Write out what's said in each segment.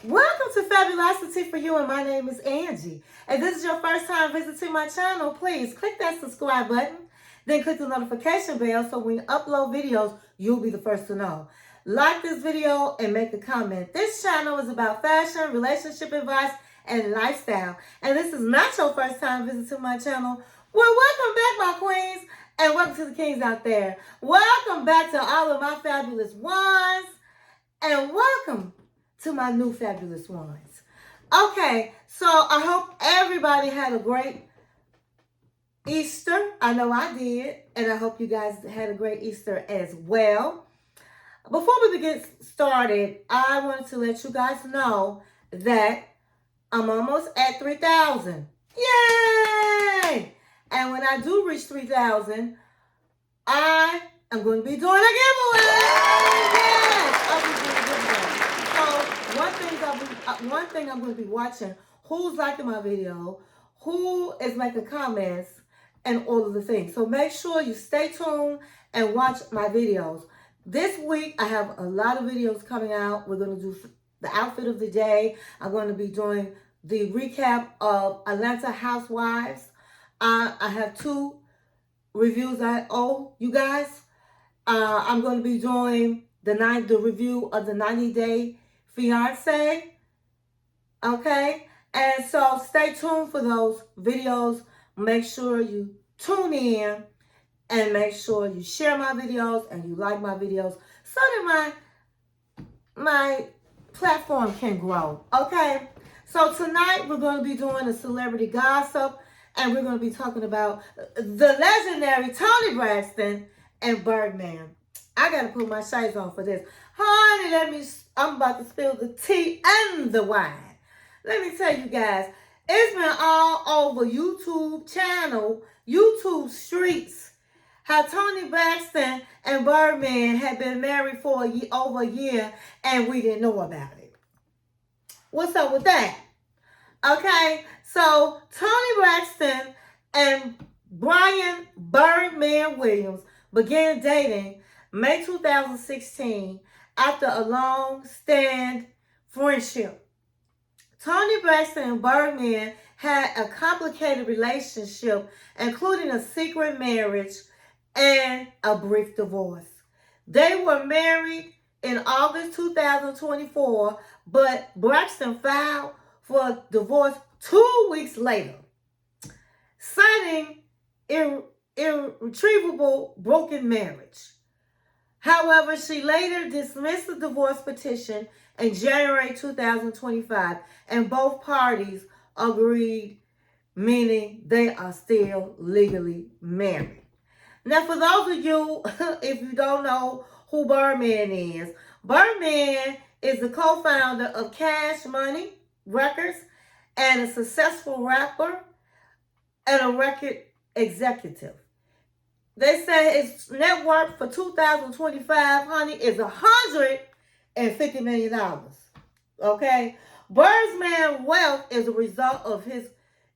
Welcome to Fabulosity For You, and my name is Angie. If this is your first time visiting my channel, please click that subscribe button, then click the notification bell so when we upload videos, you'll be the first to know. Like this video and make a comment. This channel is about fashion, relationship advice, and lifestyle. And this is not your first time visiting my channel. Well, welcome back, my queens, and welcome to the kings out there. Welcome back to all of my fabulous ones, and welcome to my new fabulous ones. Okay, so I hope everybody had a great Easter. I know I did, and I hope you guys had a great Easter as well. Before we get started, I wanted to let you guys know that I'm almost at 3,000. Yay! And when I do reach 3,000, I am going to be doing a giveaway. Yes, I'll be doing a giveaway. So one thing I'm going to be watching, who's liking my video, who is making comments, and all of the things. So make sure you stay tuned and watch my videos. This week, I have a lot of videos coming out. We're going to do the outfit of the day. I'm going to be doing the recap of Atlanta Housewives. I have 2 reviews I owe you guys. I'm going to be doing the review of the 90-Day Fiance. Okay? And so stay tuned for those videos. Make sure you tune in and make sure you share my videos and you like my videos so that my platform can grow. Okay? So tonight we're going to be doing a celebrity gossip, and we're going to be talking about the legendary Toni Braxton and Birdman. I got to put my shades on for this. Honey, I'm about to spill the tea and the wine. Let me tell you guys, it's been all over YouTube streets, how Toni Braxton and Birdman had been married for over a year, and we didn't know about it. What's up with that? Okay, so Toni Braxton and Brian Birdman Williams began dating May 2016 after a long-standing friendship. Toni Braxton and Birdman had a complicated relationship, including a secret marriage and a brief divorce. They were married in August 2024, but Braxton filed for divorce 2 weeks later, citing irretrievable broken marriage. However, she later dismissed the divorce petition in January 2025, and both parties agreed, meaning they are still legally married. Now, for those of you, if you don't know who Birdman is the co-founder of Cash Money Records and a successful rapper and a record executive. They say his net worth for 2025, honey, is $150 million. Okay? Birdman's wealth is a result of his,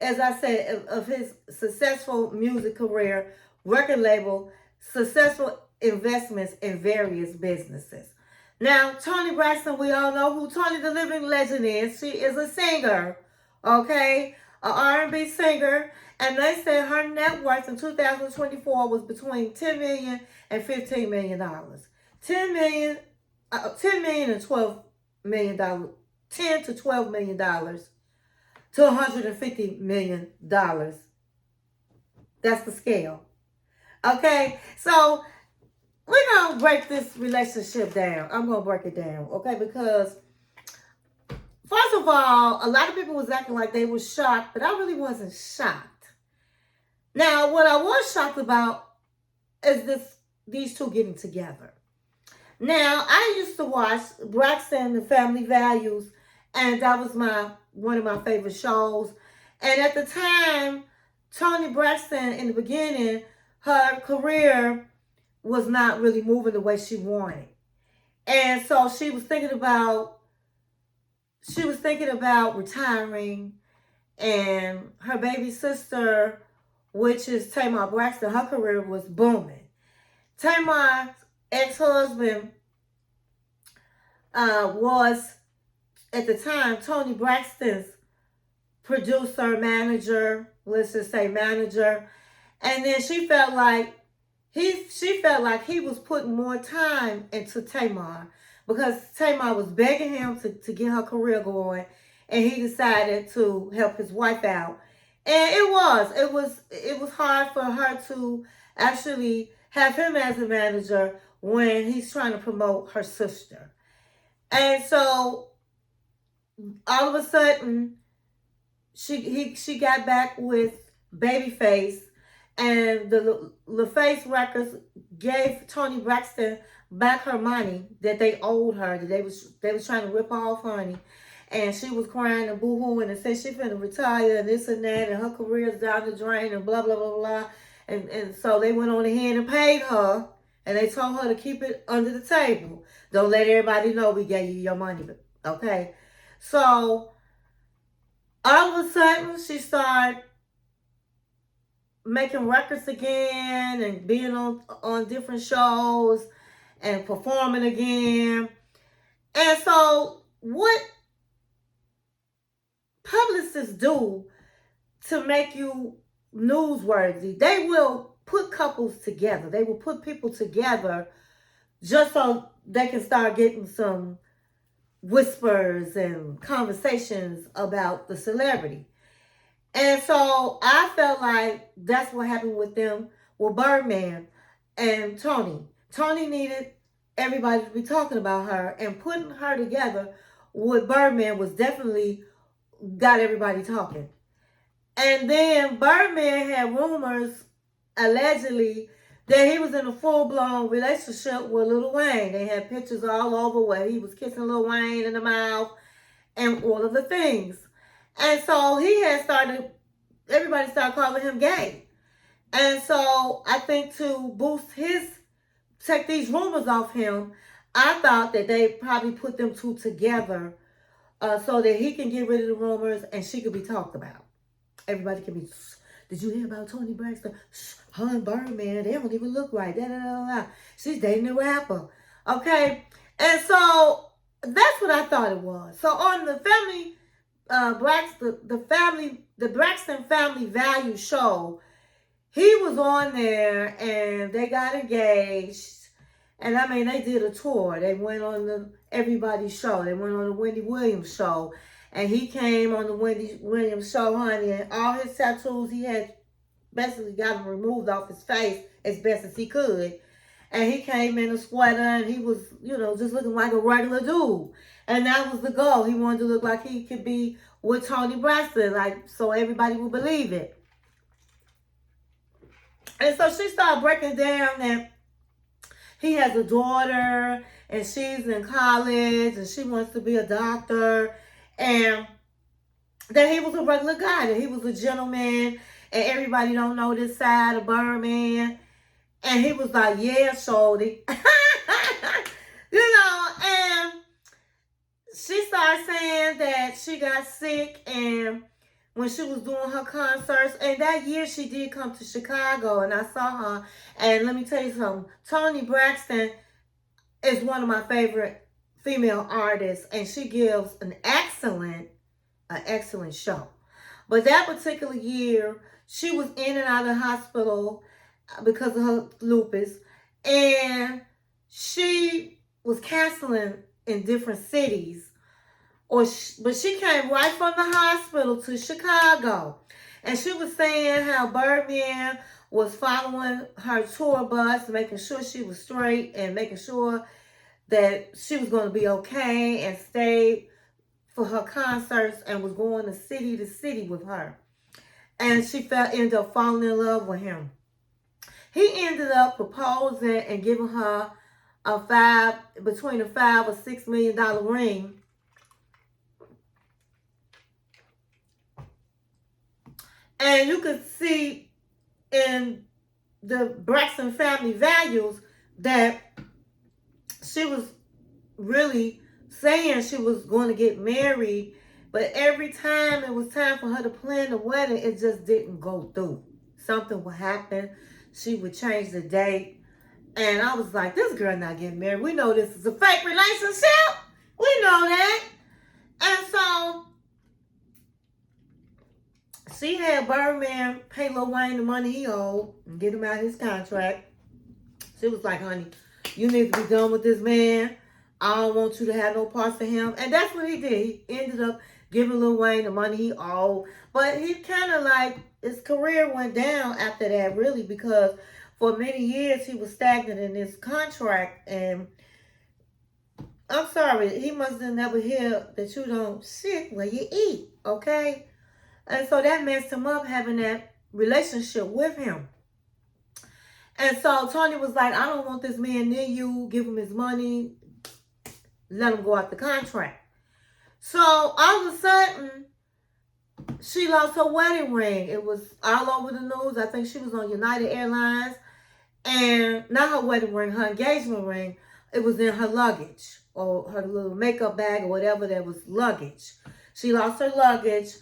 as I said, of his successful music career, record label, successful investments in various businesses. Now, Toni Braxton, we all know who Toni the Living Legend is. She is a singer, okay? An R&B singer. And they said her net worth in 2024 was between $10 million and $15 million. $10 million and $12 million. $10 to $12 million to $150 million. That's the scale. Okay? So we're going to break this relationship down. I'm going to break it down, okay? Because, first of all, a lot of people was acting like they were shocked, but I really wasn't shocked. Now, what I was shocked about is these two getting together. Now, I used to watch Braxton and Family Values, and that was one of my favorite shows. And at the time, Toni Braxton, in the beginning, her career was not really moving the way she wanted. And so she was thinking about retiring, and her baby sister, which is Tamar Braxton, her career was booming. Tamar's ex-husband was at the time, Toni Braxton's producer, manager, let's just say manager, and then she felt like he was putting more time into Tamar because Tamar was begging him to get her career going, and he decided to help his wife out. And it was hard for her to actually have him as a manager when he's trying to promote her sister. And so all of a sudden, she got back with Babyface, and the LaFace Records gave Toni Braxton back her money that they owed her. That they was trying to rip off honey, and she was crying and boo-hooing and said she finna retire and this and that, and her career's down the drain and blah blah blah blah. And so they went on ahead and paid her, and they told her to keep it under the table. Don't let everybody know we gave you your money, okay? So all of a sudden, she started making records again and being on different shows and performing again. And so what publicists do to make you newsworthy, they will put couples together. They will put people together just so they can start getting some whispers and conversations about the celebrity. And so I felt like that's what happened with them, with Birdman and Toni. Toni needed everybody to be talking about her, and putting her together with Birdman was definitely got everybody talking. And then Birdman had rumors, allegedly, that he was in a full-blown relationship with Lil Wayne. They had pictures all over where he was kissing Lil Wayne in the mouth and all of the things. And so everybody started calling him gay. And so I think to take these rumors off him, I thought that they probably put them two together so that he can get rid of the rumors and she could be talked about. Everybody can be, did you hear about Toni Braxton? Her and Birdman, they don't even look right. Da, da, da, da. She's dating a rapper. Okay? And so that's what I thought it was. So on the the Braxton Family Value show, he was on there and they got engaged. And I mean, they did a tour. They went on the Everybody's show. They went on the Wendy Williams show. And he came on the Wendy Williams show, honey, and all his tattoos, he had basically got them removed off his face as best as he could. And he came in a sweater and he was, just looking like a regular dude. And that was the goal. He wanted to look like he could be with Toni Braxton, so everybody would believe it. And so she started breaking down that he has a daughter and she's in college and she wants to be a doctor, and that he was a regular guy, that he was a gentleman, and everybody don't know this side of Birdman. And he was like, yeah, shorty. And she started saying that she got sick and when she was doing her concerts. And that year she did come to Chicago and I saw her. And let me tell you something. Toni Braxton is one of my favorite female artists, and she gives an excellent show. But that particular year, she was in and out of the hospital because of her lupus, and she was canceling in different cities. But she came right from the hospital to Chicago, and she was saying how Birdman was following her tour bus, making sure she was straight and making sure that she was going to be okay, and stayed for her concerts and was going to city with her. And she ended up falling in love with him. He ended up proposing and giving her between a $5 or $6 million ring. And you could see in the Braxton Family Values that she was really saying she was going to get married, but every time it was time for her to plan the wedding, it just didn't go through. Something would happen. She would change the date. And I was like, this girl not getting married. We know this is a fake relationship. We know that. she had Birdman pay Lil Wayne the money he owed and get him out of his contract. She was like, honey, you need to be done with this man. I don't want you to have no parts of him. And that's what he did. He ended up giving Lil Wayne the money he owed. But he kind of like, his career went down after that, really, because for many years he was stagnant in his contract. And I'm sorry, he must have never hear that you don't sit where you eat, okay? And so that messed him up having that relationship with him. And so Toni was like, I don't want this man near you. Give him his money. Let him go out the contract. So all of a sudden, she lost her wedding ring. It was all over the news. I think she was on United Airlines. And not her wedding ring, her engagement ring. It was in her luggage or her little makeup bag or whatever that was luggage. She lost her luggage.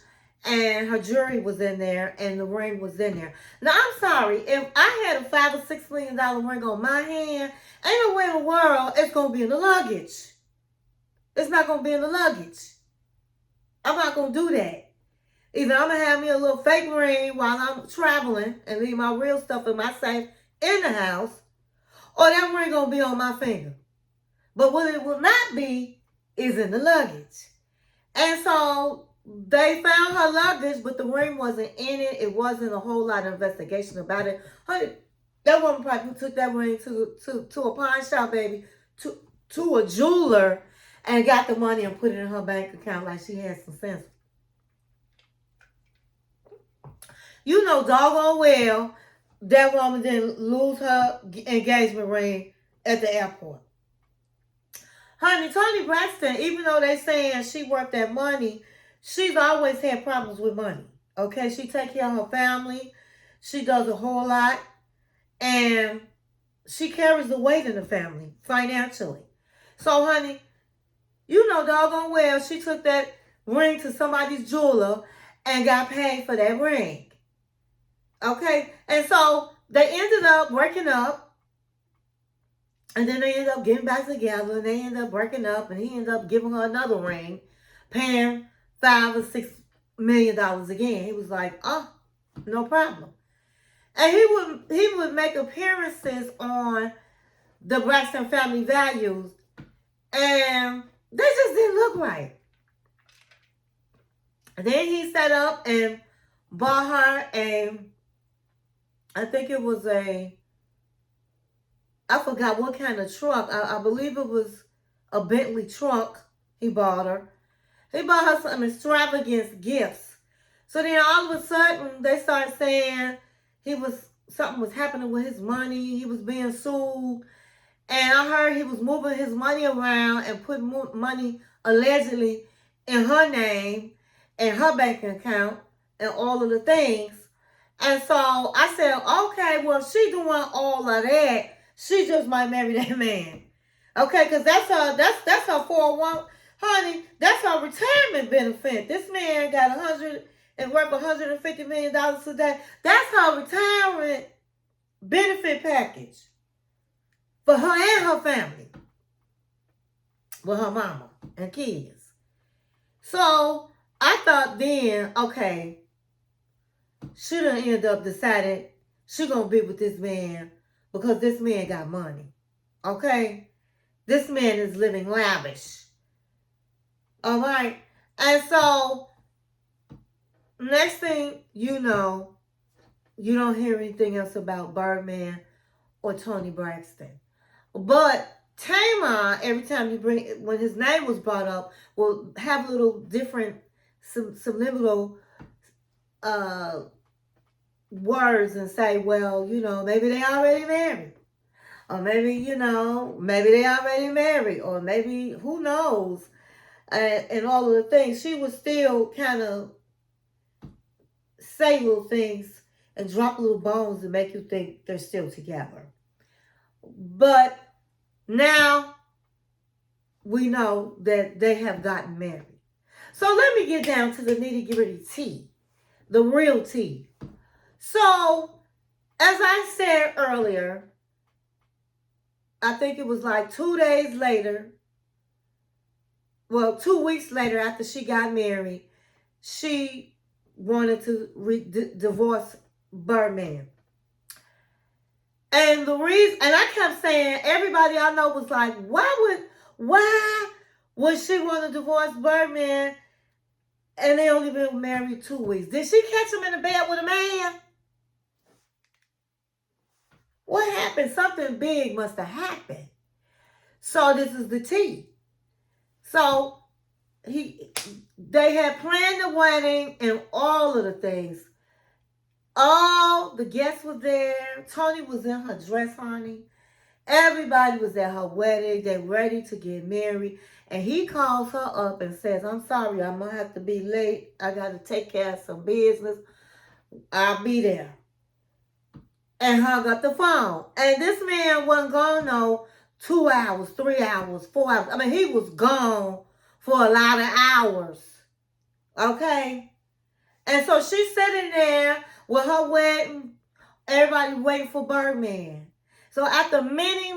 And her jewelry was in there, and the ring was in there. Now, I'm sorry. If I had a $5 or $6 million ring on my hand, ain't no way in the world it's going to be in the luggage. It's not going to be in the luggage. I'm not going to do that. Either I'm going to have me a little fake ring while I'm traveling and leave my real stuff in my safe in the house, or that ring going to be on my finger. But what it will not be is in the luggage. And so they found her luggage, but the ring wasn't in it. It wasn't a whole lot of investigation about it. That woman probably took that ring to a pawn shop, baby, to a jeweler, and got the money and put it in her bank account like she had some sense. You know doggone well that woman didn't lose her engagement ring at the airport. Honey, Toni Braxton, even though they saying she worth that money, she's always had problems with money. Okay, she take care of her family. She does a whole lot. And she carries the weight in the family financially. So, honey, you know doggone well she took that ring to somebody's jeweler and got paid for that ring. Okay? And so they ended up breaking up. And then they ended up getting back together. And they ended up breaking up. And he ended up giving her another ring, paying $5 or $6 million again. He was like, oh, no problem. And he would make appearances on the Braxton Family Values, and they just didn't look right. Then he set up and bought her I think it was I forgot what kind of truck. I believe it was a Bentley truck he bought her. He bought her some extravagant gifts. So then all of a sudden, they started saying something was happening with his money. He was being sued. And I heard he was moving his money around and putting money allegedly in her name and her bank account and all of the things. And so I said, okay, well, if she doing all of that, she just might marry that man. Okay, because that's her 401, honey, that's her retirement benefit. This man got worth $150 million today. That's her retirement benefit package for her and her family, with her mama and kids. So I thought then, okay, she done end up deciding she gonna be with this man because this man got money. Okay? This man is living lavish. All right? And so, next thing you know, you don't hear anything else about Birdman or Toni Braxton. But Tamar, every time when his name was brought up, will have little different, subliminal words and say, well, maybe they already married. Or maybe, maybe they already married. Or maybe, who knows? And all of the things. She would still kind of say little things and drop little bones to make you think they're still together. But now we know that they have gotten married. So let me get down to the nitty-gritty tea. The real tea. So, as I said earlier, I think it was like 2 days later, 2 weeks later after she got married, she wanted to divorce Birdman. And the reason, and I kept saying, everybody I know was like, why would she want to divorce Birdman? And they only been married 2 weeks. Did she catch him in the bed with a man? What happened? Something big must have happened. So this is the tea. So they had planned the wedding and all of the things. All the guests were there. Toni was in her dress, honey. Everybody was at her wedding. They're ready to get married. And he calls her up and says, I'm sorry, I'm going to have to be late. I got to take care of some business. I'll be there. And hung up the phone. And this man wasn't gone no 2 hours, 3 hours, 4 hours. I mean, he was gone for a lot of hours. Okay? And so she's sitting there with her wedding, everybody waiting for Birdman. So after many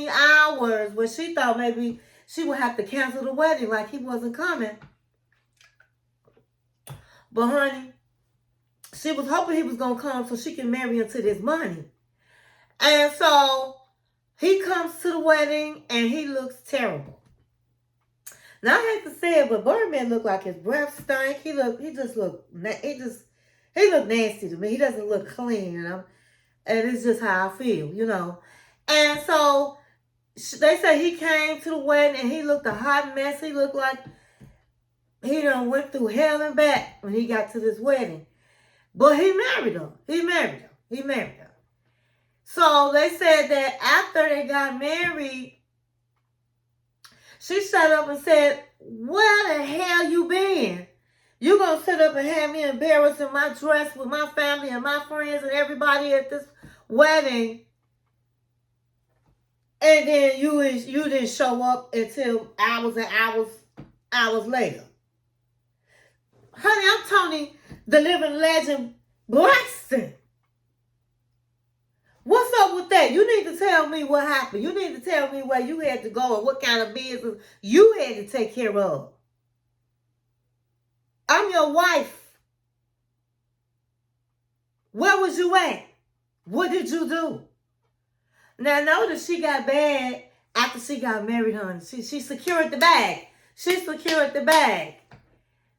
hours, where she thought maybe she would have to cancel the wedding like he wasn't coming. But honey, she was hoping he was going to come so she can marry him to this money. And so he comes to the wedding and he looks terrible. Now I hate to say it, but Birdman looked like his breath stank. He looked nasty to me. He doesn't look clean, and it's just how I feel, you know. And so they say he came to the wedding and he looked a hot mess. He looked like he done went through hell and back when he got to this wedding. But he married her. He married her. So they said that after they got married, she sat up and said, where the hell you been? You gonna sit up and have me embarrassed in my dress with my family and my friends and everybody at this wedding, and then you didn't show up until hours and hours later. Honey, I'm Toni, the living legend, Braxton. What's up with that? You need to tell me what happened. You need to tell me where you had to go and what kind of business you had to take care of. I'm your wife. Where was you at? What did you do? Now, notice she got bad after she got married, honey. She secured the bag.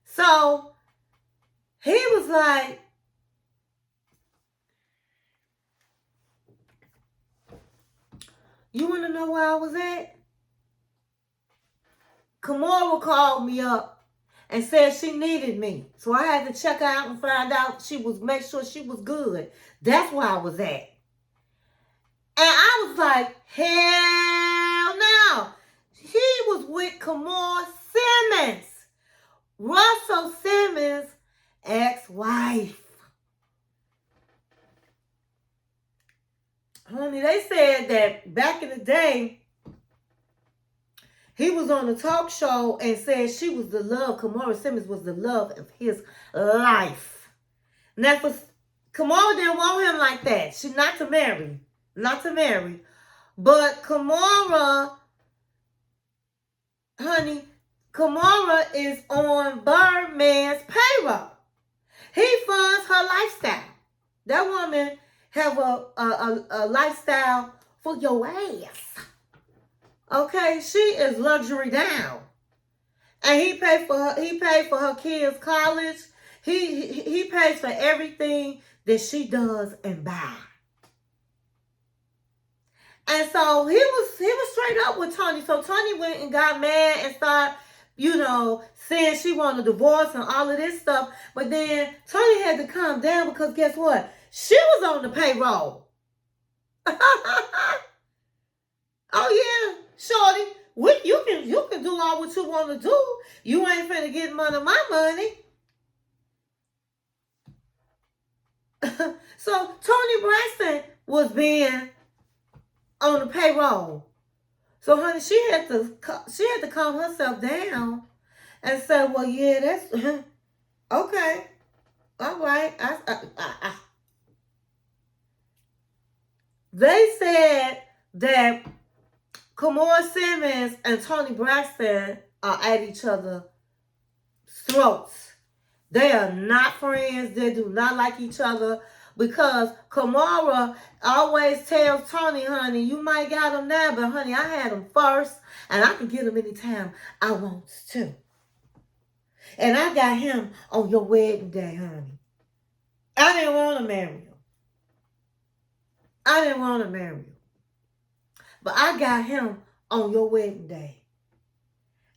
So, he was like, you want to know where I was at? Kimora called me up and said she needed me. So I had to check out and find out make sure she was good. That's where I was at. And I was like, hell no. He was with Kimora Simmons, Russell Simmons' ex-wife. Honey, they said that back in the day, he was on a talk show and said she was the love. Kimora Simmons was the love of his life. Now, Kimora didn't want him like that. She not to marry. But Kimora, honey, Kimora is on Birdman's payroll. He funds her lifestyle. That woman have a lifestyle for your ass. Okay, she is luxury down. And he paid for her kids' college. He pays for everything that she does and buy. And so he was straight up with Toni. So Toni went and got mad and started, saying she wanted a divorce and all of this stuff. But then Toni had to calm down because guess what? She was on the payroll. Oh yeah, shorty. You can do all what you want to do. You ain't finna get none of my money. So Toni Braxton was being on the payroll. So honey, she had to calm herself down and say, well, yeah, that's okay. All right. They said that Kimora Simmons and Toni Braxton are at each other's throats. They are not friends. They do not like each other because Kimora always tells Toni, honey, you might got him now, but honey, I had him first, and I can get him anytime I want to. And I got him on your wedding day, honey. I didn't want to marry you. I didn't want to marry you. But I got him on your wedding day.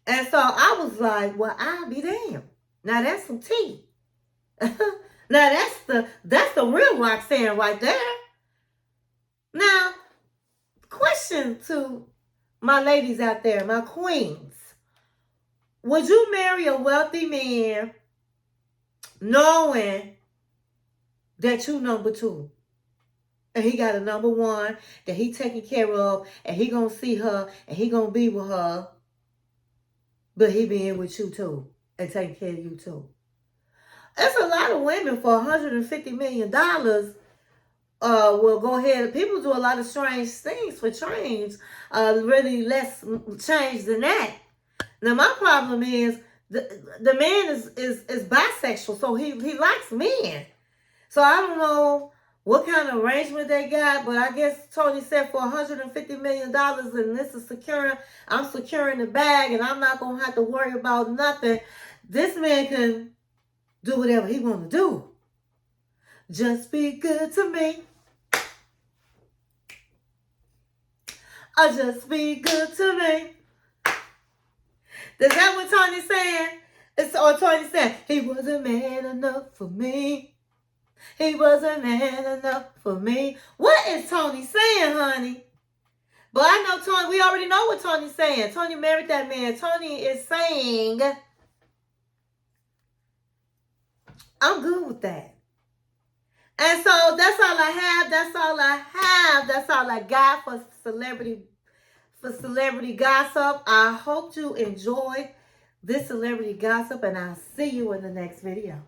And so I was like, well, I'll be damned. Now that's some tea. Now that's the real Roxanne right there. Now, question to my ladies out there, my queens. Would you marry a wealthy man knowing that you number two? And he got a number one that he taking care of, and he gonna see her, and he gonna be with her, but he being with you too, and taking care of you too. That's a lot of women for $150 million. Will go ahead. People do a lot of strange things for change. Really less change than that. Now my problem is the man is bisexual, so he likes men. So I don't know what kind of arrangement they got, but I guess Toni said for $150 million, and this is securing, I'm securing the bag, and I'm not gonna have to worry about nothing. This man can do whatever he want to do. Just be good to me. Just be good to me. Is that what Toni's saying? Or Toni's saying, he wasn't man enough for me. He wasn't man enough for me. What is Toni saying, honey? But I know Toni, we already know what Toni's saying. Toni married that man. Toni is saying, I'm good with that. And so that's all I have. That's all I have. That's all I got for celebrity gossip. I hope you enjoyed this celebrity gossip, and I'll see you in the next video.